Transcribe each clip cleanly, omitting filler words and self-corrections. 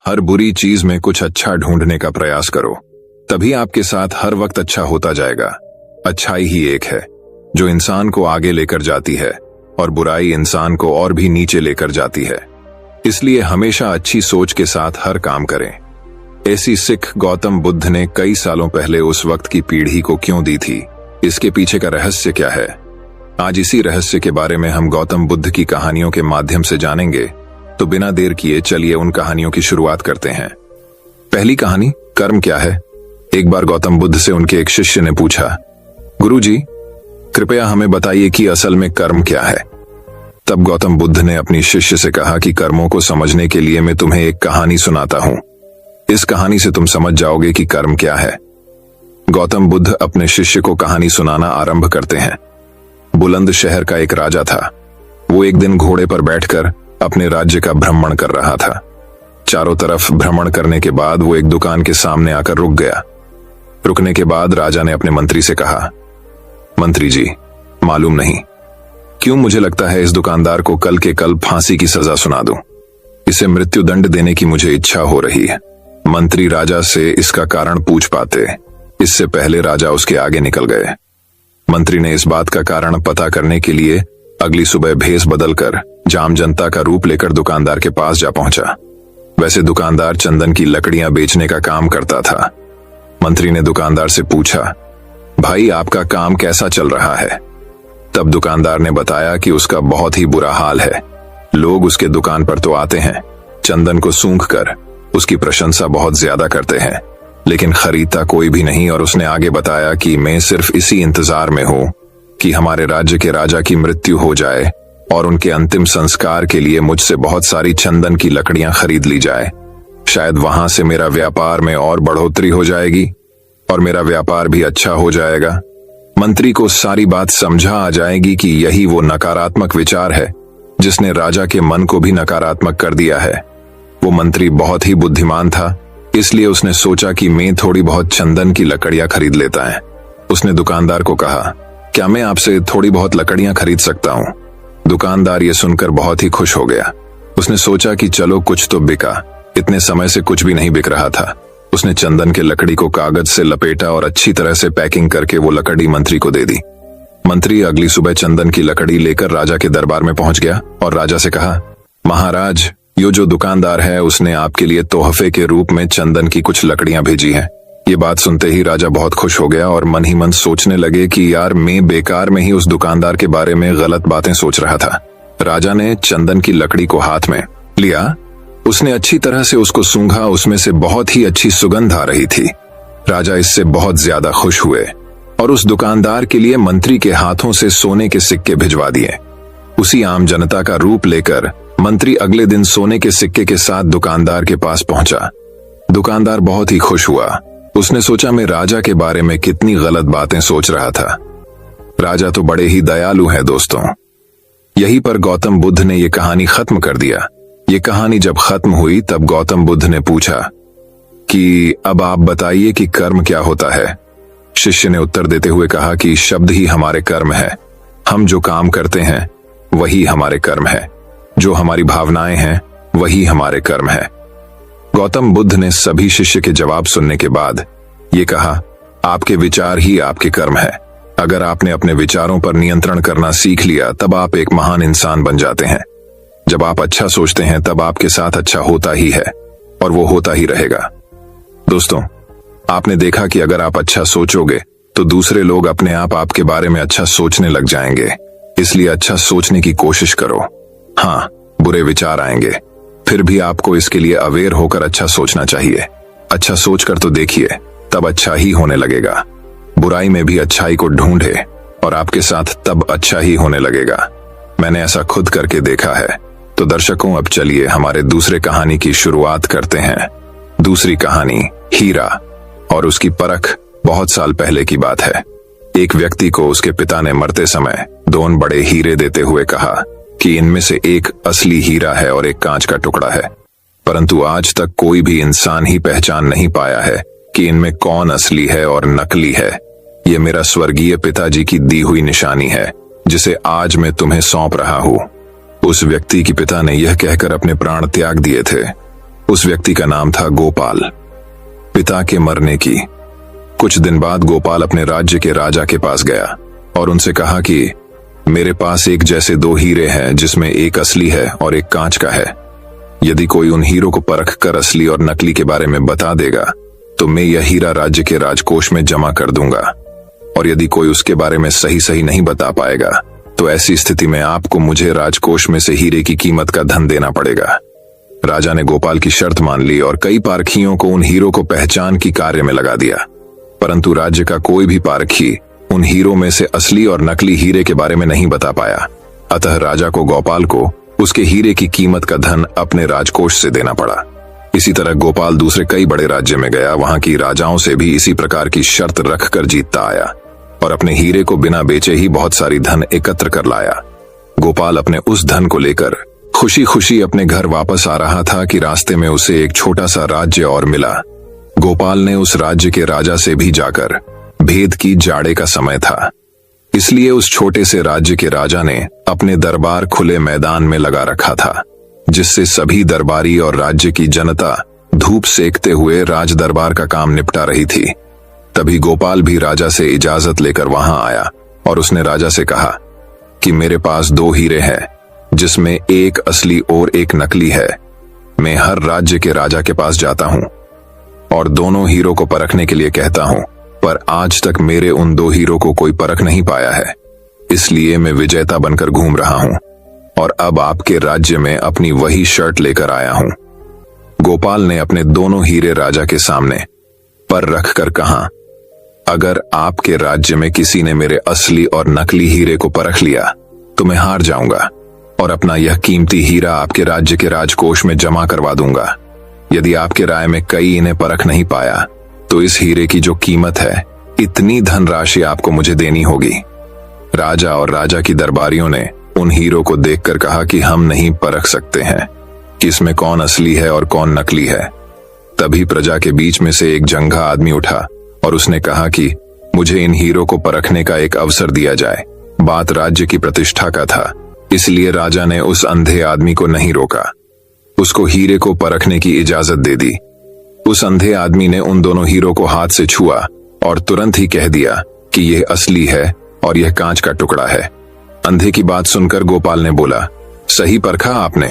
हर बुरी चीज में कुछ अच्छा ढूंढने का प्रयास करो, तभी आपके साथ हर वक्त अच्छा होता जाएगा। अच्छाई ही एक है जो इंसान को आगे लेकर जाती है और बुराई इंसान को और भी नीचे लेकर जाती है। इसलिए हमेशा अच्छी सोच के साथ हर काम करें। ऐसी सीख गौतम बुद्ध ने कई सालों पहले उस वक्त की पीढ़ी को क्यों दी थी? इसके पीछे का रहस्य क्या है? आज इसी रहस्य के बारे में हम गौतम बुद्ध की कहानियों के माध्यम से जानेंगे। तो बिना देर किए चलिए उन कहानियों की शुरुआत करते हैं। पहली कहानी, कर्म क्या है? एक बार गौतम बुद्ध से उनके एक शिष्य ने पूछा, गुरुजी, कृपया हमें बताइए कि असल में कर्म क्या है। तब गौतम बुद्ध ने अपनी शिष्य से कहा कि कर्मों को समझने के लिए मैं तुम्हें एक कहानी सुनाता हूं। इस कहानी से तुम समझ जाओगे कि कर्म क्या है। गौतम बुद्ध अपने शिष्य को कहानी सुनाना आरंभ करते हैं। बुलंद शहर का एक राजा था। वो एक दिन घोड़े पर बैठकर अपने राज्य का भ्रमण कर रहा था। चारों तरफ भ्रमण करने के बाद वो एक दुकान के सामने आकर रुक गया। रुकने के बाद राजा ने अपने मंत्री से कहा, मंत्री जी, मालूम नहीं क्यों मुझे लगता है इस दुकानदार को कल के कल फांसी की सजा सुना दूं। इसे मृत्यु दंड देने की मुझे इच्छा हो रही है। मंत्री राजा से इसका कारण पूछ पाते, इससे पहले राजा उसके आगे निकल गए। मंत्री ने इस बात का कारण पता करने के लिए अगली सुबह भेष बदलकर जाम जनता का रूप लेकर दुकानदार के पास जा पहुंचा। वैसे दुकानदार चंदन की लकड़ियां बेचने का काम करता था। मंत्री ने दुकानदार से पूछा, भाई आपका काम कैसा चल रहा है? तब दुकानदार ने बताया कि उसका बहुत ही बुरा हाल है। लोग उसके दुकान पर तो आते हैं, चंदन को सूंघकर उसकी प्रशंसा बहुत ज्यादा करते हैं, लेकिन खरीदता कोई भी नहीं। और उसने आगे बताया कि मैं सिर्फ इसी इंतजार में हूं कि हमारे राज्य के राजा की मृत्यु हो जाए और उनके अंतिम संस्कार के लिए मुझसे बहुत सारी चंदन की लकड़ियां खरीद ली जाए। शायद वहां से मेरा व्यापार में और बढ़ोतरी हो जाएगी और मेरा व्यापार भी अच्छा हो जाएगा। मंत्री को सारी बात समझा आ जाएगी कि यही वो नकारात्मक विचार है जिसने राजा के मन को भी नकारात्मक कर दिया है। वो मंत्री बहुत ही बुद्धिमान था, इसलिए उसने सोचा कि मैं थोड़ी बहुत चंदन की लकड़ियां खरीद लेता है। उसने दुकानदार को कहा, क्या मैं आपसे थोड़ी बहुत लकड़ियां खरीद सकता हूं? दुकानदार ये सुनकर बहुत ही खुश हो गया। उसने सोचा कि चलो कुछ तो बिका। इतने समय से कुछ भी नहीं बिक रहा था। उसने चंदन के लकड़ी को कागज से लपेटा और अच्छी तरह से पैकिंग करके वो लकड़ी मंत्री को दे दी। मंत्री अगली सुबह चंदन की लकड़ी लेकर राजा के दरबार में पहुंच गया और राजा से कहा, महाराज, ये जो दुकानदार है उसने आपके लिए तोहफे के रूप में चंदन की कुछ लकड़ियां भेजी हैं। ये बात सुनते ही राजा बहुत खुश हो गया और मन ही मन सोचने लगे कि यार, मैं बेकार में ही उस दुकानदार के बारे में गलत बातें सोच रहा था। राजा ने चंदन की लकड़ी को हाथ में लिया। उसने अच्छी तरह से उसको सूंघा। उसमें से बहुत ही अच्छी सुगंध आ रही थी। राजा इससे बहुत ज्यादा खुश हुए और उस दुकानदार के लिए मंत्री के हाथों से सोने के सिक्के भिजवा दिए। उसी आम जनता का रूप लेकर मंत्री अगले दिन सोने के सिक्के के साथ दुकानदार के पास पहुंचा। दुकानदार बहुत ही खुश हुआ। उसने सोचा, मैं राजा के बारे में कितनी गलत बातें सोच रहा था। राजा तो बड़े ही दयालु हैं दोस्तों। यहीं पर गौतम बुद्ध ने यह कहानी खत्म कर दिया। ये कहानी जब खत्म हुई तब गौतम बुद्ध ने पूछा कि अब आप बताइए कि कर्म क्या होता है। शिष्य ने उत्तर देते हुए कहा कि शब्द ही हमारे कर्म है। हम जो काम करते हैं वही हमारे कर्म है। जो हमारी भावनाएं हैं वही हमारे कर्म है। गौतम बुद्ध ने सभी शिष्य के जवाब सुनने के बाद ये कहा, आपके विचार ही आपके कर्म है। अगर आपने अपने विचारों पर नियंत्रण करना सीख लिया तब आप एक महान इंसान बन जाते हैं। जब आप अच्छा सोचते हैं तब आपके साथ अच्छा होता ही है और वो होता ही रहेगा। दोस्तों, आपने देखा कि अगर आप अच्छा सोचोगे तो दूसरे लोग अपने आप आपके बारे में अच्छा सोचने लग जाएंगे। इसलिए अच्छा सोचने की कोशिश करो। हाँ, बुरे विचार आएंगे, फिर भी आपको इसके लिए अवेयर होकर अच्छा सोचना चाहिए। अच्छा सोचकर तो देखिए, तब अच्छा ही होने लगेगा। बुराई में भी अच्छाई को ढूंढे और आपके साथ तब अच्छा ही होने लगेगा। मैंने ऐसा खुद करके देखा है। तो दर्शकों, अब चलिए हमारे दूसरे कहानी की शुरुआत करते हैं। दूसरी कहानी, हीरा और उसकी परख। बहुत साल पहले की बात है। एक व्यक्ति को उसके पिता ने मरते समय 2 बड़े हीरे देते हुए कहा कि इनमें से एक असली हीरा है और एक कांच का टुकड़ा है। परंतु आज तक कोई भी इंसान ही पहचान नहीं पाया है कि इनमें कौन असली है और नकली है। ये मेरा स्वर्गीय पिताजी की दी हुई निशानी है जिसे आज मैं तुम्हें सौंप रहा हूं। उस व्यक्ति के पिता ने यह कहकर अपने प्राण त्याग दिए थे। उस व्यक्ति का नाम था गोपाल। पिता के मरने की कुछ दिन बाद गोपाल अपने राज्य के राजा के पास गया और उनसे कहा कि मेरे पास एक जैसे दो हीरे हैं, जिसमें एक असली है और एक कांच का है। यदि कोई उन हीरों को परख कर असली और नकली के बारे में बता देगा तो मैं यह हीरा राज्य के राजकोष में जमा कर दूंगा, और यदि कोई उसके बारे में सही सही नहीं बता पाएगा तो ऐसी स्थिति में आपको मुझे राजकोष में से हीरे की कीमत का धन देना पड़ेगा। राजा ने गोपाल की शर्त मान ली और कई पारखियों को उन हीरों को पहचान की कार्य में लगा दिया, परंतु राज्य का कोई भी पारखी उन हीरों में से असली और नकली हीरे के बारे में नहीं बता पाया। अतः राजा को गोपाल को उसके हीरे की कीमत का धन अपने राजकोष से देना पड़ा। इसी तरह गोपाल दूसरे कई बड़े राज्य में गया, वहां की राजाओं से भी इसी प्रकार की शर्त रखकर जीतता आया और अपने हीरे को बिना बेचे ही बहुत सारी धन एकत्र कर लाया। गोपाल अपने उस धन को लेकर खुशी खुशी अपने घर वापस आ रहा था कि रास्ते में उसे एक छोटा सा राज्य और मिला। गोपाल ने उस राज्य के राजा से भी जाकर भेद की, जाड़े का समय था, इसलिए उस छोटे से राज्य के राजा ने अपने दरबार खुले मैदान में लगा रखा था, जिससे सभी दरबारी और राज्य की जनता धूप सेकते हुए राज दरबार का काम निपटा रही थी। तभी गोपाल भी राजा से इजाजत लेकर वहां आया और उसने राजा से कहा कि मेरे पास दो हीरे हैं, जिसमें एक असली और एक नकली है। मैं हर राज्य के राजा के पास जाता हूं और दोनों हीरों को परखने के लिए कहता हूं, पर आज तक मेरे उन दो हीरों को कोई परख नहीं पाया है। इसलिए मैं विजेता बनकर घूम रहा हूं और अब आपके राज्य में अपनी वही शर्ट लेकर आया हूं। गोपाल ने अपने दोनों हीरे राजा के सामने पर रखकर कहा, अगर आपके राज्य में किसी ने मेरे असली और नकली हीरे को परख लिया तो मैं हार जाऊंगा और अपना यह कीमती हीरा आपके राज्य के राजकोष में जमा करवा दूंगा। यदि आपके राय में कई इन्हें परख नहीं पाया तो इस हीरे की जो कीमत है, इतनी धनराशि आपको मुझे देनी होगी। राजा और राजा की दरबारियों ने उन हीरों को देखकर कहा कि हम नहीं परख सकते हैं कि इसमें कौन असली है और कौन नकली है। तभी प्रजा के बीच में से एक जंघा आदमी उठा और उसने कहा कि मुझे इन हीरों को परखने का एक अवसर दिया जाए। बात राज्य की प्रतिष्ठा का था, इसलिए राजा ने उस अंधे आदमी को नहीं रोका, उसको हीरे को परखने की इजाजत दे दी। उस अंधे आदमी ने उन दोनों हीरों को हाथ से छुआ और तुरंत ही कह दिया कि यह असली है और यह कांच का टुकड़ा है। अंधे की बात सुनकर गोपाल ने बोला, सही परखा आपने,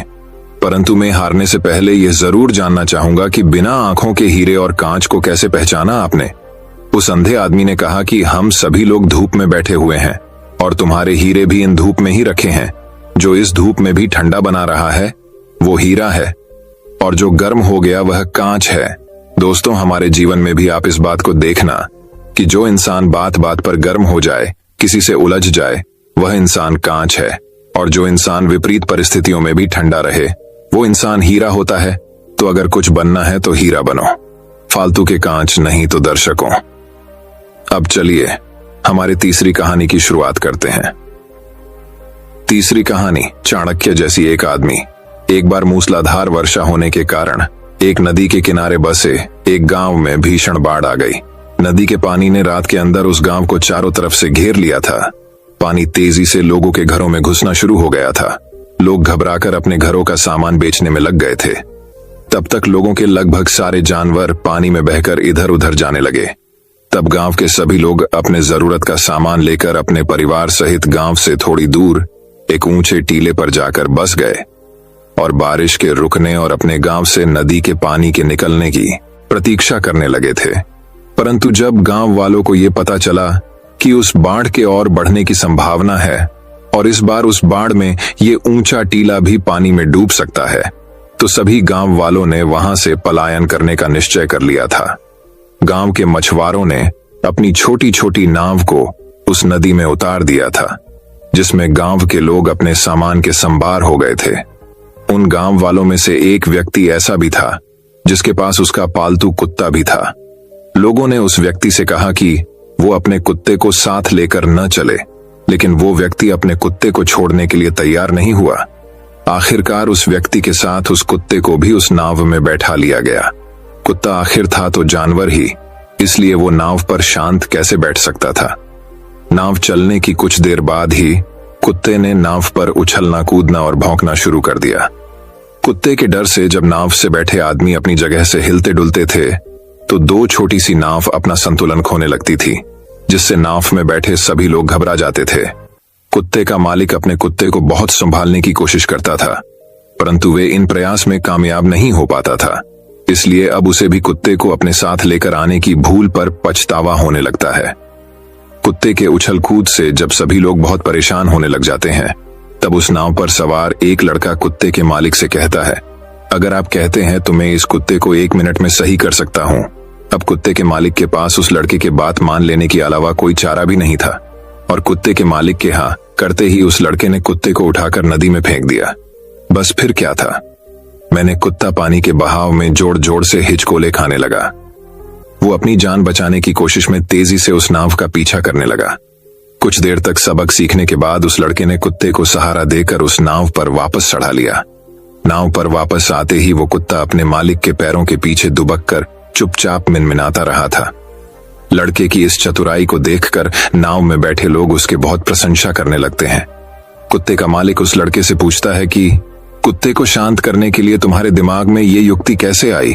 परंतु मैं हारने से पहले यह जरूर जानना चाहूंगा कि बिना आंखों के हीरे और कांच को कैसे पहचाना आपने। उस अंधे आदमी ने कहा कि हम सभी लोग धूप में बैठे हुए हैं और तुम्हारे हीरे भी इन धूप में ही रखे हैं। जो इस धूप में भी ठंडा बना रहा है वो हीरा है और जो गर्म हो गया वह कांच है। दोस्तों, हमारे जीवन में भी आप इस बात को देखना कि जो इंसान बात बात पर गर्म हो जाए, किसी से उलझ जाए, वह इंसान कांच है, और जो इंसान विपरीत परिस्थितियों में भी ठंडा रहे वो इंसान हीरा होता है। तो अगर कुछ बनना है तो हीरा बनो, फालतू के कांच नहीं तो दर्शकों। अब चलिए हमारी तीसरी कहानी की शुरुआत करते हैं। तीसरी कहानी, चाणक्य जैसी एक आदमी। एक बार मूसलाधार वर्षा होने के कारण एक नदी के किनारे बसे एक गांव में भीषण बाढ़ आ गई। नदी के पानी ने रात के अंदर उस गांव को चारों तरफ से घेर लिया था। पानी तेजी से लोगों के घरों में घुसना शुरू हो गया था। लोग घबराकर अपने घरों का सामान बेचने में लग गए थे। तब तक लोगों के लगभग सारे जानवर पानी में बहकर इधर उधर जाने लगे। तब गांव के सभी लोग अपने जरूरत का सामान लेकर अपने परिवार सहित गांव से थोड़ी दूर एक ऊंचे टीले पर जाकर बस गए और बारिश के रुकने और अपने गांव से नदी के पानी के निकलने की प्रतीक्षा करने लगे थे। परंतु जब गांव वालों को यह पता चला कि उस बाढ़ के और बढ़ने की संभावना है और इस बार उस बाढ़ में ये ऊंचा टीला भी पानी में डूब सकता है, तो सभी गांव वालों ने वहां से पलायन करने का निश्चय कर लिया था। गांव के मछुआरों ने अपनी छोटी छोटी नाव को उस नदी में उतार दिया था, जिसमें गांव के लोग अपने सामान के संभार हो गए थे। उन गांव वालों में से एक व्यक्ति ऐसा भी था जिसके पास उसका पालतू कुत्ता भी था। लोगों ने उस व्यक्ति से कहा कि वो अपने कुत्ते को साथ लेकर न चले, लेकिन वो व्यक्ति अपने कुत्ते को छोड़ने के लिए तैयार नहीं हुआ। आखिरकार उस व्यक्ति के साथ उस कुत्ते को भी उस नाव में बैठा लिया गया। कुत्ता आखिर था तो जानवर ही, इसलिए वो नाव पर शांत कैसे बैठ सकता था। नाव चलने की कुछ देर बाद ही कुत्ते ने नाव पर उछलना, कूदना और भौंकना शुरू कर दिया। कुत्ते के डर से जब नाव से बैठे आदमी अपनी जगह से हिलते डुलते थे तो दो छोटी सी नाव अपना संतुलन खोने लगती थी, जिससे नाव में बैठे सभी लोग घबरा जाते थे। कुत्ते का मालिक अपने कुत्ते को बहुत संभालने की कोशिश करता था, परंतु वे इन प्रयास में कामयाब नहीं हो पाता था। इसलिए अब उसे भी कुत्ते को अपने साथ लेकर आने की भूल पर पछतावा होने लगता है। कुत्ते के उछल कूद से जब सभी लोग बहुत परेशान होने लग जाते हैं, तब उस नाव पर सवार एक लड़का कुत्ते के मालिक से कहता है, अगर आप कहते हैं तो मैं इस कुत्ते को 1 मिनट में सही कर सकता हूँ। अब कुत्ते के मालिक के पास उस लड़के के बात मान लेने के अलावा कोई चारा भी नहीं था, और कुत्ते के मालिक के हाँ करते ही उस लड़के ने कुत्ते को उठाकर नदी में फेंक दिया। बस फिर क्या था, मैंने कुत्ता पानी के बहाव में जोर जोर से हिचकोले खाने लगा। वो अपनी जान बचाने की कोशिश में तेजी से उस नाव का पीछा करने लगा। कुछ देर तक सबक सीखने के बाद उस लड़के ने कुत्ते को सहारा देकर उस नाव पर वापस चढ़ा लिया। नाव पर वापस आते ही वो कुत्ता अपने मालिक के पैरों के पीछे दुबक कर चुपचाप मिनमिनाता रहा था। लड़के की इस चतुराई को देखकर नाव में बैठे लोग उसके बहुत प्रशंसा करने लगते हैं। कुत्ते का मालिक उस लड़के से पूछता है कि कुत्ते को शांत करने के लिए तुम्हारे दिमाग में ये युक्ति कैसे आई?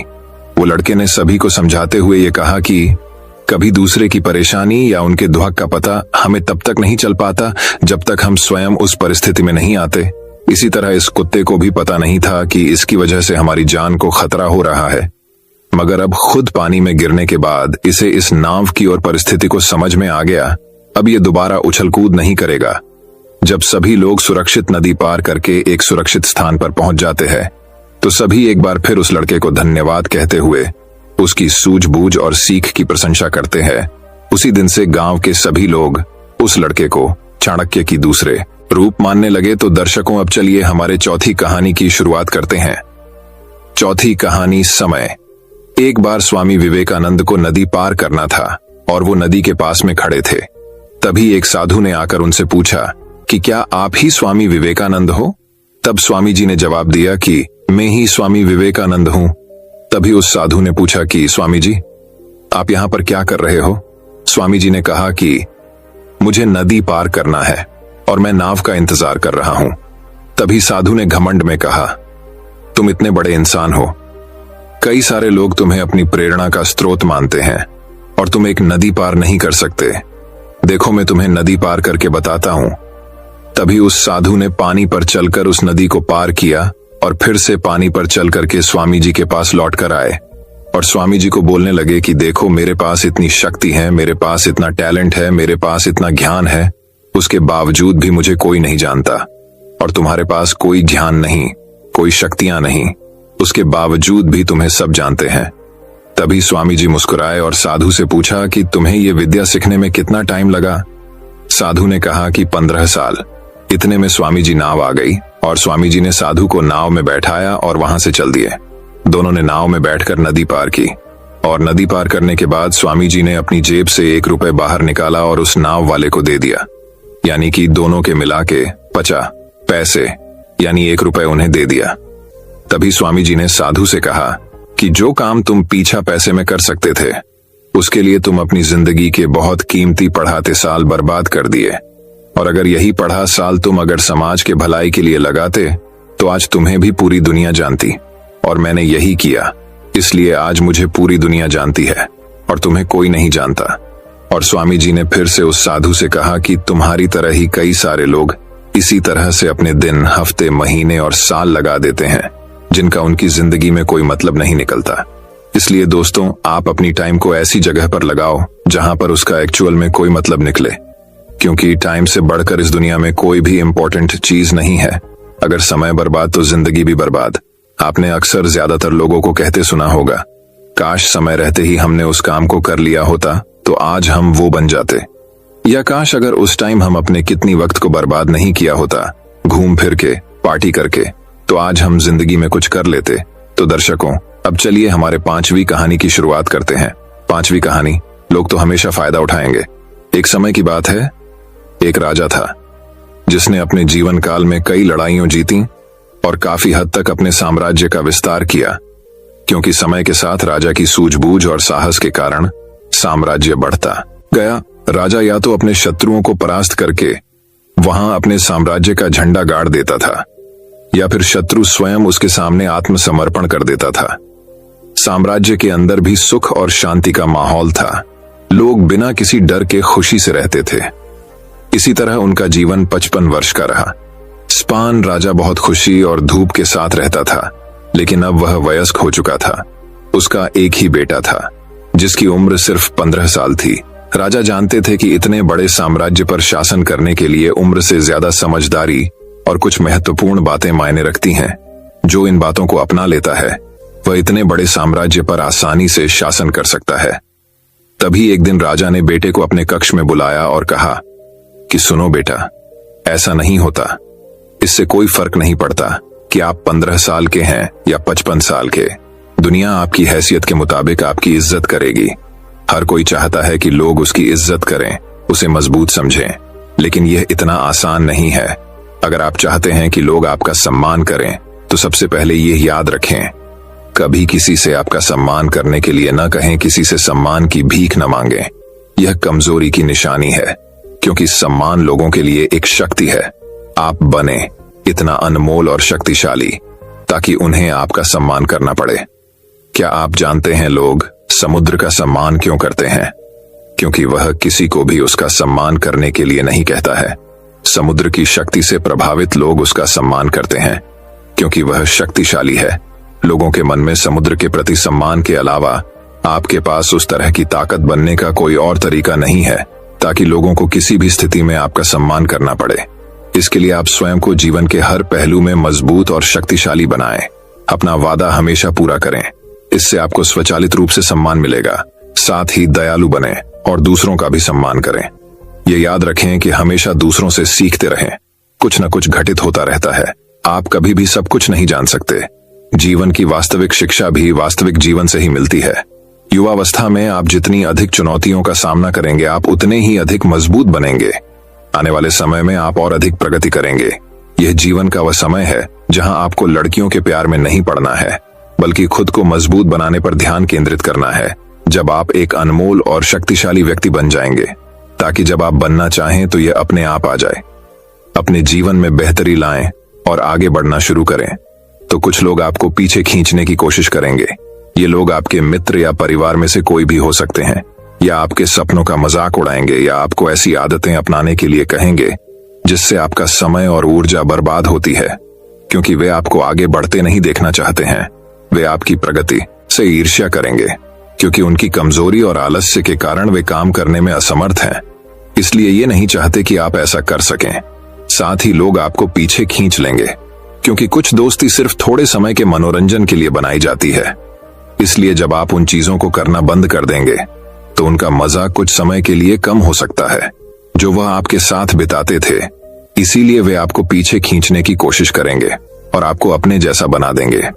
वो लड़के ने सभी को समझाते हुए ये कहा कि कभी दूसरे की परेशानी या उनके दुख का पता हमें तब तक नहीं चल पाता जब तक हम स्वयं उस परिस्थिति में नहीं आते। इसी तरह इस कुत्ते को भी पता नहीं था कि इसकी वजह से हमारी जान को खतरा हो रहा है, मगर अब खुद पानी में गिरने के बाद इसे इस नाव की और परिस्थिति को समझ में आ गया। अब ये दोबारा उछल कूद नहीं करेगा। जब सभी लोग सुरक्षित नदी पार करके एक सुरक्षित स्थान पर पहुंच जाते हैं तो सभी एक बार फिर उस लड़के को धन्यवाद कहते हुए उसकी सूझबूझ और सीख की प्रशंसा करते हैं। उसी दिन से गांव के सभी लोग उस लड़के को चाणक्य की दूसरे रूप मानने लगे। तो दर्शकों, अब चलिए हमारे चौथी कहानी की शुरुआत करते हैं। चौथी कहानी, समय। एक बार स्वामी विवेकानंद को नदी पार करना था और वो नदी के पास में खड़े थे। तभी एक साधु ने आकर उनसे पूछा कि क्या आप ही स्वामी विवेकानंद हो? तब स्वामी जी ने जवाब दिया कि मैं ही स्वामी विवेकानंद हूं। तभी उस साधु ने पूछा कि स्वामी जी, आप यहां पर क्या कर रहे हो? स्वामी जी ने कहा कि मुझे नदी पार करना है और मैं नाव का इंतजार कर रहा हूं। तभी साधु ने घमंड में कहा, तुम इतने बड़े इंसान हो, कई सारे लोग तुम्हें अपनी प्रेरणा का स्रोत मानते हैं और तुम एक नदी पार नहीं कर सकते। देखो, मैं तुम्हें नदी पार करके बताता हूं। तभी उस साधु ने पानी पर चलकर उस नदी को पार किया और फिर से पानी पर चल करके स्वामी जी के पास लौट कर आए और स्वामी जी को बोलने लगे कि देखो, मेरे पास इतनी शक्ति है, मेरे पास इतना टैलेंट है, मेरे पास इतना ज्ञान है, उसके बावजूद भी मुझे कोई नहीं जानता। और तुम्हारे पास कोई ज्ञान नहीं, कोई शक्तियां नहीं, उसके बावजूद भी तुम्हें सब जानते हैं। तभी स्वामी जी मुस्कुराए और साधु से पूछा कि तुम्हें ये विद्या सीखने में कितना टाइम लगा? साधु ने कहा कि 15 साल। इतने में स्वामी जी नाव आ गई और स्वामी जी ने साधु को नाव में बैठाया और वहां से चल दिए। दोनों ने नाव में बैठकर नदी पार की और नदी पार करने के बाद स्वामी जी ने अपनी जेब से 1 रुपए बाहर निकाला और उस नाव वाले को दे दिया। यानी कि दोनों के मिला के 50 पैसे यानी 1 रुपए उन्हें दे दिया। तभी स्वामी जी ने साधु से कहा कि जो काम तुम पीछा पैसे में कर सकते थे, उसके लिए तुम अपनी जिंदगी के बहुत कीमती पढ़ाते साल बर्बाद कर दिए। और अगर यही पढ़ा साल तुम अगर समाज के भलाई के लिए लगाते तो आज तुम्हें भी पूरी दुनिया जानती। और मैंने यही किया, इसलिए आज मुझे पूरी दुनिया जानती है और तुम्हें कोई नहीं जानता। और स्वामी जी ने फिर से उस साधु से कहा कि तुम्हारी तरह ही कई सारे लोग इसी तरह से अपने दिन, हफ्ते, महीने और साल लगा देते हैं जिनका उनकी जिंदगी में कोई मतलब नहीं निकलता। इसलिए दोस्तों, आप अपनी टाइम को ऐसी जगह पर लगाओ जहां पर उसका एक्चुअल में कोई मतलब निकले, क्योंकि टाइम से बढ़कर इस दुनिया में कोई भी इंपॉर्टेंट चीज नहीं है। अगर समय बर्बाद तो जिंदगी भी बर्बाद। आपने अक्सर ज्यादातर लोगों को कहते सुना होगा, काश समय रहते ही हमने उस काम को कर लिया होता तो आज हम वो बन जाते। या काश अगर उस टाइम हम अपने कितनी वक्त को बर्बाद नहीं किया होता घूम फिर के, पार्टी करके, तो आज हम जिंदगी में कुछ कर लेते। तो दर्शकों, अब चलिए हमारे 5वीं कहानी की शुरुआत करते हैं। 5वीं कहानी, लोग तो हमेशा फायदा उठाएंगे। एक समय की बात है, एक राजा था जिसने अपने जीवन काल में कई लड़ाइयां जीती और काफी हद तक अपने साम्राज्य का विस्तार किया, क्योंकि समय के साथ राजा की सूझबूझ और साहस के कारण साम्राज्य बढ़ता गया। राजा या तो अपने शत्रुओं को परास्त करके वहां अपने साम्राज्य का झंडा गाड़ देता था, या फिर शत्रु स्वयं उसके सामने आत्मसमर्पण कर देता था। साम्राज्य के अंदर भी सुख और शांति का माहौल था। लोग बिना किसी डर के खुशी से रहते थे। इसी तरह उनका जीवन 55 वर्ष का रहा। स्पान राजा बहुत खुशी और धूप के साथ रहता था, लेकिन अब वह वयस्क हो चुका था। उसका एक ही बेटा था, जिसकी उम्र सिर्फ 15 साल थी। राजा जानते थे कि इतने बड़े साम्राज्य पर शासन करने के लिए उम्र से ज्यादा समझदारी और कुछ महत्वपूर्ण बातें मायने रखती हैं। जो इन बातों को अपना लेता है, वह इतने बड़े साम्राज्य पर आसानी से शासन कर सकता है। तभी एक दिन राजा ने बेटे को अपने कक्ष में बुलाया और कहा कि सुनो बेटा, ऐसा नहीं होता। इससे कोई फर्क नहीं पड़ता कि आप 15 साल के हैं या 55 साल के। दुनिया आपकी हैसियत के मुताबिक आपकी इज्जत करेगी। हर कोई चाहता है कि लोग उसकी इज्जत करें, उसे मजबूत समझें, लेकिन यह इतना आसान नहीं है। अगर आप चाहते हैं कि लोग आपका सम्मान करें, तो सबसे पहले यह याद रखें, कभी किसी से आपका सम्मान करने के लिए न कहें, किसी से सम्मान की भीख न मांगें। यह कमजोरी की निशानी है, क्योंकि सम्मान लोगों के लिए एक शक्ति है। आप बने इतना अनमोल और शक्तिशाली ताकि उन्हें आपका सम्मान करना पड़े। क्या आप जानते हैं लोग समुद्र का सम्मान क्यों करते हैं? क्योंकि वह किसी को भी उसका सम्मान करने के लिए नहीं कहता है। समुद्र की शक्ति से प्रभावित लोग उसका सम्मान करते हैं, क्योंकि वह शक्तिशाली है। लोगों के मन में समुद्र के प्रति सम्मान के अलावा आपके पास उस तरह की ताकत बनने का कोई और तरीका नहीं है, ताकि लोगों को किसी भी स्थिति में आपका सम्मान करना पड़े। इसके लिए आप स्वयं को जीवन के हर पहलू में मजबूत और शक्तिशाली बनाएं। अपना वादा हमेशा पूरा करें, इससे आपको स्वचालित रूप से सम्मान मिलेगा। साथ ही दयालु बनें और दूसरों का भी सम्मान करें। ये याद रखें कि हमेशा दूसरों से सीखते रहें। कुछ न कुछ घटित होता रहता है। आप कभी भी सब कुछ नहीं जान सकते। जीवन की वास्तविक शिक्षा भी वास्तविक जीवन से ही मिलती है। युवावस्था में आप जितनी अधिक चुनौतियों का सामना करेंगे, आप उतने ही अधिक मजबूत बनेंगे। आने वाले समय में आप और अधिक प्रगति करेंगे। यह जीवन का वह समय है जहां आपको लड़कियों के प्यार में नहीं पड़ना है, बल्कि खुद को मजबूत बनाने पर ध्यान केंद्रित करना है। जब आप एक अनमोल और शक्तिशाली व्यक्ति बन जाएंगे, ताकि जब आप बनना चाहें तो यह अपने आप आ जाए। अपने जीवन में बेहतरी लाएं और आगे बढ़ना शुरू करें, तो कुछ लोग आपको पीछे खींचने की कोशिश करेंगे। ये लोग आपके मित्र या परिवार में से कोई भी हो सकते हैं, या आपके सपनों का मजाक उड़ाएंगे, या आपको ऐसी आदतें अपनाने के लिए कहेंगे जिससे आपका समय और ऊर्जा बर्बाद होती है, क्योंकि वे आपको आगे बढ़ते नहीं देखना चाहते हैं। वे आपकी प्रगति से ईर्ष्या करेंगे, क्योंकि उनकी कमजोरी और आलस्य के कारण वे काम करने में असमर्थ हैं। इसलिए ये नहीं चाहते कि आप ऐसा कर सकें। साथ ही लोग आपको पीछे खींच लेंगे, क्योंकि कुछ दोस्ती सिर्फ थोड़े समय के मनोरंजन के लिए बनाई जाती है। इसलिए जब आप उन चीजों को करना बंद कर देंगे, तो उनका मजा कुछ समय के लिए कम हो सकता है जो वह आपके साथ बिताते थे। इसीलिए वे आपको पीछे खींचने की कोशिश करेंगे और आपको अपने जैसा बना देंगे।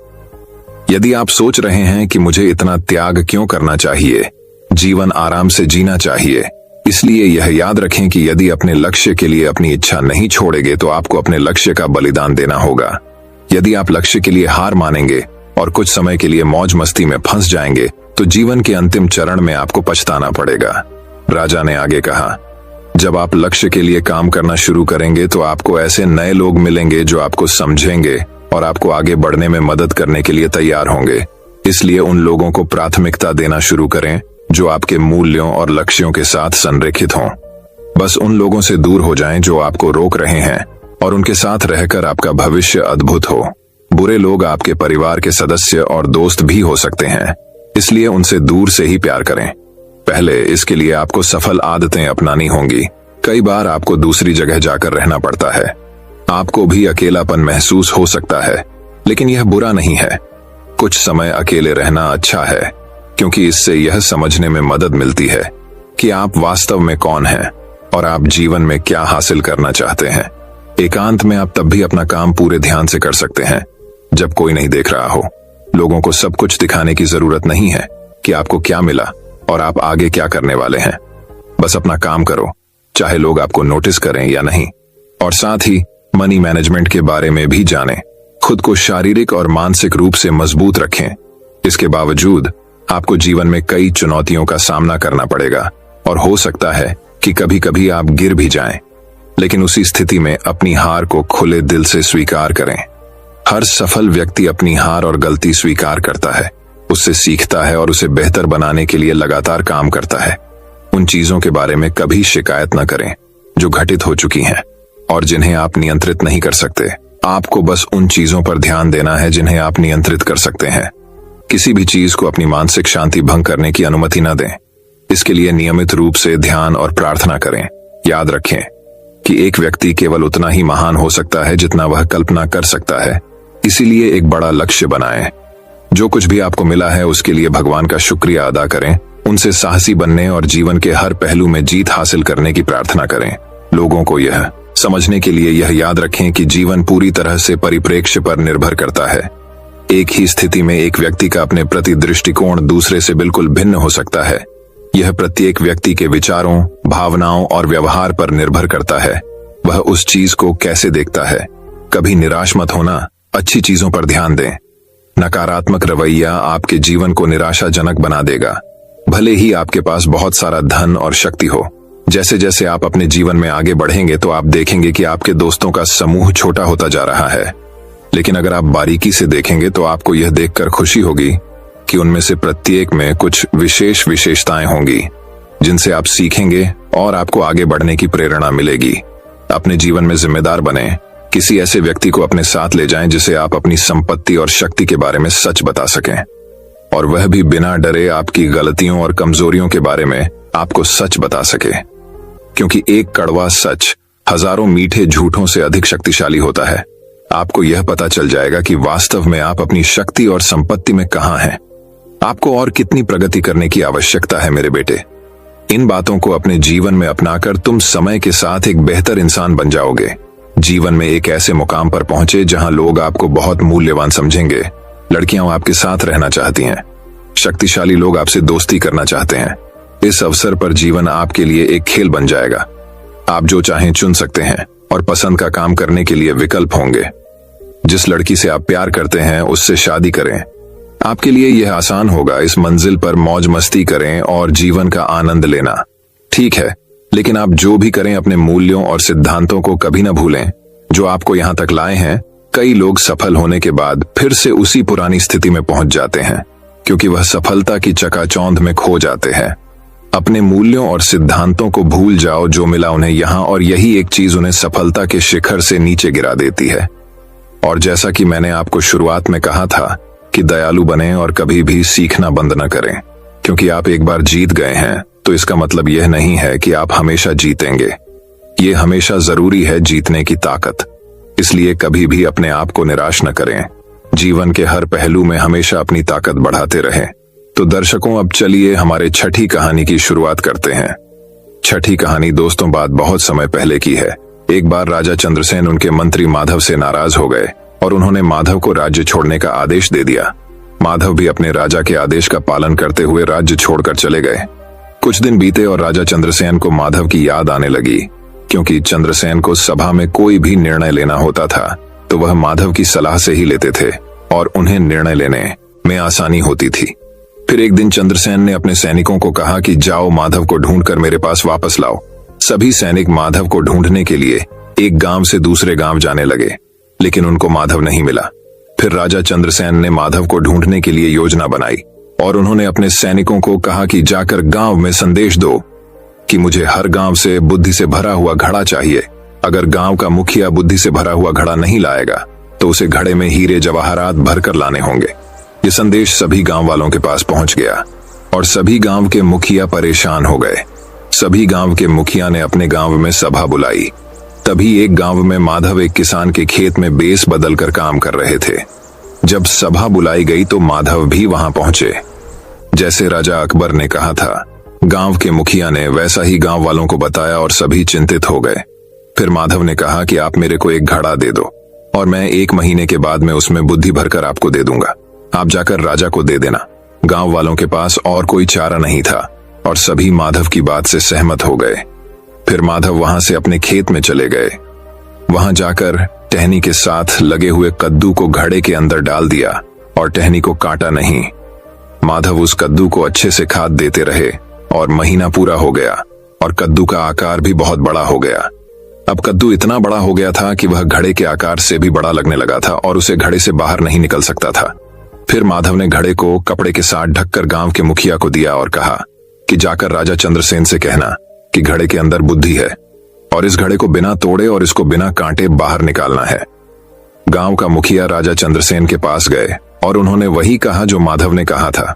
यदि आप सोच रहे हैं कि मुझे इतना त्याग क्यों करना चाहिए, जीवन आराम से जीना चाहिए, इसलिए यह याद रखें कि यदि अपने लक्ष्य के लिए अपनी इच्छा नहीं छोड़ेंगे, तो आपको अपने लक्ष्य का बलिदान देना होगा। यदि आप लक्ष्य के लिए हार मानेंगे और कुछ समय के लिए मौज मस्ती में फंस जाएंगे, तो जीवन के अंतिम चरण में आपको पछताना पड़ेगा। राजा ने आगे कहा, जब आप लक्ष्य के लिए काम करना शुरू करेंगे, तो आपको ऐसे नए लोग मिलेंगे जो आपको समझेंगे और आपको आगे बढ़ने में मदद करने के लिए तैयार होंगे। इसलिए उन लोगों को प्राथमिकता देना शुरू करें जो आपके मूल्यों और लक्ष्यों के साथ संरेखित हों। बस उन लोगों से दूर हो जाएं जो आपको रोक रहे हैं, और उनके साथ रहकर आपका भविष्य अद्भुत हो। बुरे लोग आपके परिवार के सदस्य और दोस्त भी हो सकते हैं, इसलिए उनसे दूर से ही प्यार करें। पहले इसके लिए आपको सफल आदतें अपनानी होंगी। कई बार आपको दूसरी जगह जाकर रहना पड़ता है। आपको भी अकेलापन महसूस हो सकता है, लेकिन यह बुरा नहीं है। कुछ समय अकेले रहना अच्छा है, क्योंकि इससे यह समझने में मदद मिलती है कि आप वास्तव में कौन हैं और आप जीवन में क्या हासिल करना चाहते हैं। एकांत में आप तब भी अपना काम पूरे ध्यान से कर सकते हैं जब कोई नहीं देख रहा हो। लोगों को सब कुछ दिखाने की जरूरत नहीं है कि आपको क्या मिला और आप आगे क्या करने वाले हैं। बस अपना काम करो, चाहे लोग आपको नोटिस करें या नहीं। और साथ ही मनी मैनेजमेंट के बारे में भी जानें। खुद को शारीरिक और मानसिक रूप से मजबूत रखें। इसके बावजूद आपको जीवन में कई चुनौतियों का सामना करना पड़ेगा, और हो सकता है कि कभी कभी आप गिर भी जाएं। लेकिन उसी स्थिति में अपनी हार को खुले दिल से स्वीकार करें। हर सफल व्यक्ति अपनी हार और गलती स्वीकार करता है, उससे सीखता है और उसे बेहतर बनाने के लिए लगातार काम करता है। उन चीजों के बारे में कभी शिकायत न करें जो घटित हो चुकी हैं और जिन्हें आप नियंत्रित नहीं कर सकते। आपको बस उन चीजों पर ध्यान देना है जिन्हें आप नियंत्रित कर सकते हैं। किसी भी चीज को अपनी मानसिक शांति भंग करने की अनुमति न दें। इसके लिए नियमित रूप से ध्यान और प्रार्थना करें। याद रखें कि एक व्यक्ति केवल उतना ही महान हो सकता है जितना वह कल्पना कर सकता है। इसीलिए एक बड़ा लक्ष्य बनाएं। जो कुछ भी आपको मिला है उसके लिए भगवान का शुक्रिया अदा करें, उनसे साहसी बनने और जीवन के हर पहलू में जीत हासिल करने की प्रार्थना करें। लोगों को यह समझने के लिए यह याद रखें कि जीवन पूरी तरह से परिप्रेक्ष्य पर निर्भर करता है। एक ही स्थिति में एक व्यक्ति का अपने प्रति दृष्टिकोण दूसरे से बिल्कुल भिन्न हो सकता है। यह प्रत्येक व्यक्ति के विचारों, भावनाओं और व्यवहार पर निर्भर करता है। वह उस चीज को कैसे देखता है। कभी निराश मत होना, अच्छी चीजों पर ध्यान दें। नकारात्मक रवैया आपके जीवन को निराशाजनक बना देगा। भले ही आपके पास बहुत सारा धन और शक्ति हो, जैसे जैसे आप अपने जीवन में आगे बढ़ेंगे तो आप देखेंगे कि आपके दोस्तों का समूह छोटा होता जा रहा है। लेकिन अगर आप बारीकी से देखेंगे तो आपको यह देखकर खुशी होगी कि उनमें से प्रत्येक में कुछ विशेष विशेषताएं होंगी जिनसे आप सीखेंगे और आपको आगे बढ़ने की प्रेरणा मिलेगी। अपने जीवन में जिम्मेदार बने। किसी ऐसे व्यक्ति को अपने साथ ले जाएं जिसे आप अपनी संपत्ति और शक्ति के बारे में सच बता सकें, और वह भी बिना डरे आपकी गलतियों और कमजोरियों के बारे में आपको सच बता सके। क्योंकि एक कड़वा सच हजारों मीठे झूठों से अधिक शक्तिशाली होता है। आपको यह पता चल जाएगा कि वास्तव में आप अपनी शक्ति और संपत्ति में कहां हैं। आपको और कितनी प्रगति करने की आवश्यकता है मेरे बेटे। इन बातों को अपने जीवन में अपनाकर तुम समय के साथ एक बेहतर इंसान बन जाओगे। जीवन में एक ऐसे मुकाम पर पहुंचे जहां लोग आपको बहुत मूल्यवान समझेंगे। लड़कियां आपके साथ रहना चाहती हैं। शक्तिशाली लोग आपसे दोस्ती करना चाहते हैं। इस अवसर पर जीवन आपके लिए एक खेल बन जाएगा। आप जो चाहें चुन सकते हैं और पसंद का काम करने के लिए विकल्प होंगे। जिस लड़की से आप प्यार करते हैं उससे शादी करें। आपके लिए यह आसान होगा। इस मंजिल पर मौज मस्ती करें और जीवन का आनंद लेना। ठीक है, लेकिन आप जो भी करें अपने मूल्यों और सिद्धांतों को कभी न भूलें जो आपको यहां तक लाए हैं। कई लोग सफल होने के बाद फिर से उसी पुरानी स्थिति में पहुंच जाते हैं क्योंकि वह सफलता की चकाचौंध में खो जाते हैं। अपने मूल्यों और सिद्धांतों को भूल जाओ जो मिला उन्हें यहां, और यही एक चीज उन्हें सफलता के शिखर से नीचे गिरा देती है। और जैसा कि मैंने आपको शुरुआत में कहा था कि दयालु बने और कभी भी सीखना बंद न करें। क्योंकि आप एक बार जीत गए हैं तो इसका मतलब यह नहीं है कि आप हमेशा जीतेंगे। ये हमेशा जरूरी है जीतने की ताकत। इसलिए कभी भी अपने आप को निराश न करें। जीवन के हर पहलू में हमेशा अपनी ताकत बढ़ाते रहें। तो दर्शकों, अब चलिए हमारे छठी कहानी की शुरुआत करते हैं। छठी कहानी दोस्तों बात बहुत समय पहले की है। एक बार राजा चंद्रसेन उनके मंत्री माधव से नाराज हो गए और उन्होंने माधव को राज्य छोड़ने का आदेश दे दिया। माधव भी अपने राजा के आदेश का पालन करते हुए राज्य छोड़कर चले गए। कुछ दिन बीते और राजा चंद्रसेन को माधव की याद आने लगी। क्योंकि चंद्रसेन को सभा में कोई भी निर्णय लेना होता था तो वह माधव की सलाह से ही लेते थे और उन्हें निर्णय लेने में आसानी होती थी। फिर एक दिन चंद्रसेन ने अपने सैनिकों को कहा कि जाओ माधव को ढूंढकर मेरे पास वापस लाओ। सभी सैनिक माधव को ढूंढने के लिए एक गांव से दूसरे गांव जाने लगे, लेकिन उनको माधव नहीं मिला। फिर राजा चंद्रसेन ने माधव को ढूंढने के लिए योजना बनाई और उन्होंने अपने सैनिकों को कहा कि जाकर गांव में संदेश दो कि मुझे हर गांव से बुद्धि से भरा हुआ घड़ा चाहिए। अगर गांव का मुखिया बुद्धि से भरा हुआ घड़ा नहीं लाएगा तो उसे घड़े में हीरे जवाहरात भरकर लाने होंगे। ये संदेश सभी गांव वालों के पास पहुंच गया और सभी गांव के मुखिया परेशान हो गए। सभी गांव के मुखिया ने अपने गांव में सभा बुलाई। तभी एक गांव में माधव एक किसान के खेत में बेस बदलकर काम कर रहे थे। जब सभा बुलाई गई तो माधव भी वहां पहुंचे। जैसे राजा अकबर ने कहा था, गांव के मुखिया ने वैसा ही गांव वालों को बताया और सभी चिंतित हो गए। फिर माधव ने कहा कि आप मेरे को एक घड़ा दे दो और मैं 1 महीने के बाद में उसमें बुद्धि भरकर आपको दे दूंगा। आप जाकर राजा को दे देना। गांव वालों के पास और कोई चारा नहीं था और सभी माधव की बात से सहमत हो गए। फिर माधव वहां से अपने खेत में चले गए। वहां जाकर टहनी के साथ लगे हुए कद्दू को घड़े के अंदर डाल दिया और टहनी को काटा नहीं। माधव उस कद्दू को अच्छे से खाद देते रहे और महीना पूरा हो गया और कद्दू का आकार भी बहुत बड़ा हो गया। अब कद्दू इतना बड़ा हो गया था कि वह घड़े के आकार से भी बड़ा लगने लगा था और उसे घड़े से बाहर नहीं निकल सकता था। फिर माधव ने घड़े को कपड़े के साथ ढककर गांव के मुखिया को दिया और कहा कि जाकर राजा चंद्रसेन से कहना कि घड़े के अंदर बुद्धि है और इस घड़े को बिना तोड़े और इसको बिना कांटे बाहर निकालना है। गांव का मुखिया राजा चंद्रसेन के पास गए और उन्होंने वही कहा जो माधव ने कहा था।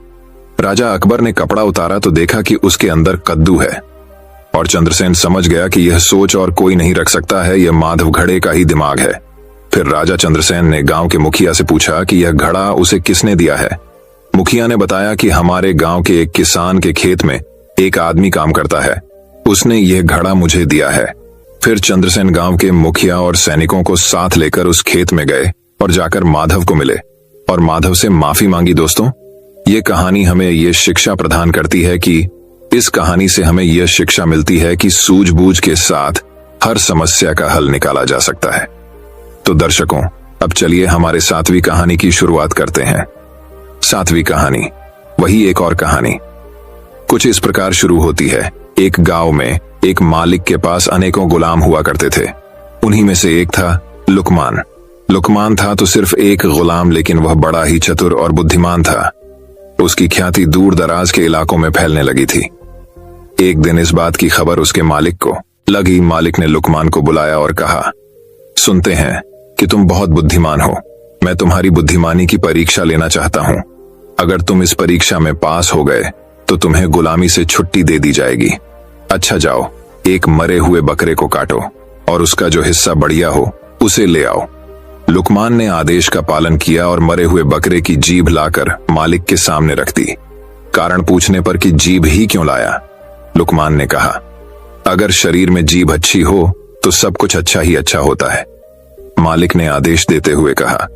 राजा अकबर ने कपड़ा उतारा तो देखा कि उसके अंदर कद्दू है और चंद्रसेन समझ गया कि यह सोच और कोई नहीं रख सकता है, यह माधव घड़े का ही दिमाग है। फिर राजा चंद्रसेन ने गांव के मुखिया से पूछा कि यह घड़ा उसे किसने दिया है। मुखिया ने बताया कि हमारे गांव के एक किसान के खेत में एक आदमी काम करता है, उसने यह घड़ा मुझे दिया है। फिर चंद्रसेन गांव के मुखिया और सैनिकों को साथ लेकर उस खेत में गए और जाकर माधव को मिले और माधव से माफी मांगी। दोस्तों, ये कहानी हमें यह शिक्षा प्रदान करती है कि इस कहानी से हमें यह शिक्षा मिलती है कि सूझबूझ के साथ हर समस्या का हल निकाला जा सकता है। तो दर्शकों, अब चलिए हमारे 7वीं कहानी की शुरुआत करते हैं। 7वीं कहानी, वही एक और कहानी, कुछ इस प्रकार शुरू होती है। एक गांव में एक मालिक के पास अनेकों गुलाम हुआ करते थे। उन्हीं में से एक था लुकमान। लुकमान था तो सिर्फ एक गुलाम, लेकिन वह बड़ा ही चतुर और बुद्धिमान था। उसकी ख्याति दूर दराज के इलाकों में फैलने लगी थी। एक दिन इस बात की खबर उसके मालिक को लगी। मालिक ने लुकमान को बुलाया और कहा, सुनते हैं कि तुम बहुत बुद्धिमान हो, मैं तुम्हारी बुद्धिमानी की परीक्षा लेना चाहता हूं। अगर तुम इस परीक्षा में पास हो गए तो तुम्हें गुलामी से छुट्टी दे दी जाएगी। अच्छा जाओ, एक मरे हुए बकरे को काटो और उसका जो हिस्सा बढ़िया हो उसे ले आओ। लुकमान ने आदेश का पालन किया और मरे हुए बकरे की जीभ लाकर मालिक के सामने रख दी। कारण पूछने पर कि जीभ ही क्यों लाया, लुकमान ने कहा, अगर शरीर में जीभ अच्छी हो तो सब कुछ अच्छा ही अच्छा होता है। मालिक ने आदेश देते हुए कहा,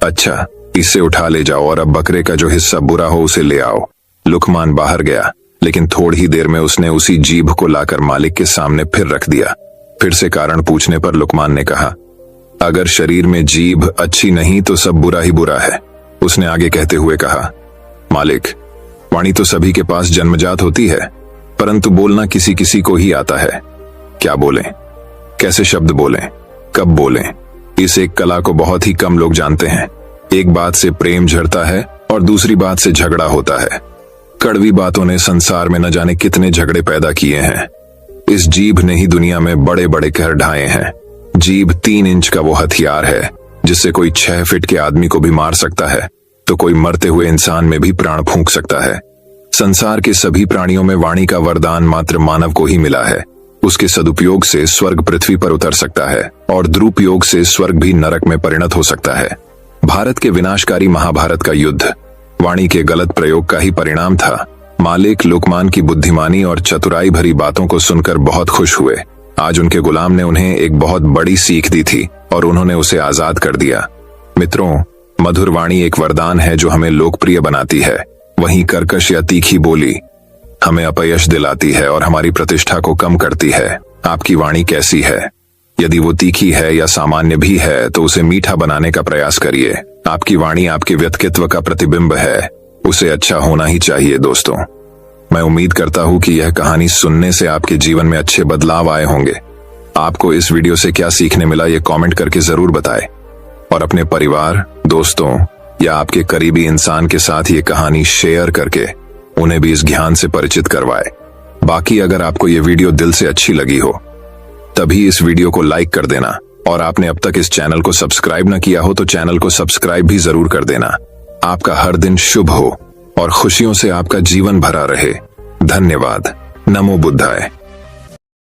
अच्छा, इसे उठा ले जाओ और अब बकरे का जो हिस्सा बुरा हो उसे ले आओ। लुकमान बाहर गया, लेकिन थोड़ी ही देर में उसने उसी जीभ को लाकर मालिक के सामने फिर रख दिया। फिर से कारण पूछने पर लुकमान ने कहा, अगर शरीर में जीभ अच्छी नहीं तो सब बुरा ही बुरा है। उसने आगे कहते हुए कहा, मालिक, वाणी तो सभी के पास जन्मजात होती है, परंतु बोलना किसी किसी को ही आता है। क्या बोलें, कैसे शब्द बोलें, कब बोलें, इस एक कला को बहुत ही कम लोग जानते हैं। एक बात से प्रेम झड़ता है और दूसरी बात से झगड़ा होता है। कड़वी बातों ने संसार में न जाने कितने झगड़े पैदा किए हैं। इस जीभ ने ही दुनिया में बड़े बड़े कहर ढाए हैं। जीभ 3 इंच का वो हथियार है जिससे कोई 6 फीट के आदमी को भी मार सकता है तो कोई मरते हुए इंसान में भी प्राण फूंक सकता है। संसार के सभी प्राणियों में वाणी का वरदान मात्र मानव को ही मिला है। उसके सदुपयोग से स्वर्ग पृथ्वी पर उतर सकता है और दुरुपयोग से स्वर्ग भी नरक में परिणत हो सकता है। भारत के विनाशकारी महाभारत का युद्ध वाणी के गलत प्रयोग का ही परिणाम था। मालिक लुकमान की बुद्धिमानी और चतुराई भरी बातों को सुनकर बहुत खुश हुए। आज उनके गुलाम ने उन्हें एक बहुत बड़ी सीख दी थी और उन्होंने उसे आजाद कर दिया। मित्रों, मधुर वाणी एक वरदान है जो हमें लोकप्रिय बनाती है। वहीं कर्कश या तीखी बोली हमें अपयश दिलाती है और हमारी प्रतिष्ठा को कम करती है। आपकी वाणी कैसी है? यदि वो तीखी है या सामान्य भी है तो उसे मीठा बनाने का प्रयास करिए। आपकी वाणी आपके व्यक्तित्व का प्रतिबिंब है, उसे अच्छा होना ही चाहिए। दोस्तों, मैं उम्मीद करता हूं कि यह कहानी सुनने से आपके जीवन में अच्छे बदलाव आए होंगे। आपको इस वीडियो से क्या सीखने मिला ये कमेंट करके जरूर बताएं और अपने परिवार, दोस्तों या आपके करीबी इंसान के साथ ये कहानी शेयर करके उन्हें भी इस ज्ञान से परिचित करवाएं। बाकी अगर आपको ये वीडियो दिल से अच्छी लगी हो तभी इस वीडियो को लाइक कर देना और आपने अब तक इस चैनल को सब्सक्राइब न किया हो तो चैनल को सब्सक्राइब भी जरूर कर देना। आपका हर दिन शुभ हो और खुशियों से आपका जीवन भरा रहे। धन्यवाद। नमो बुद्धाय।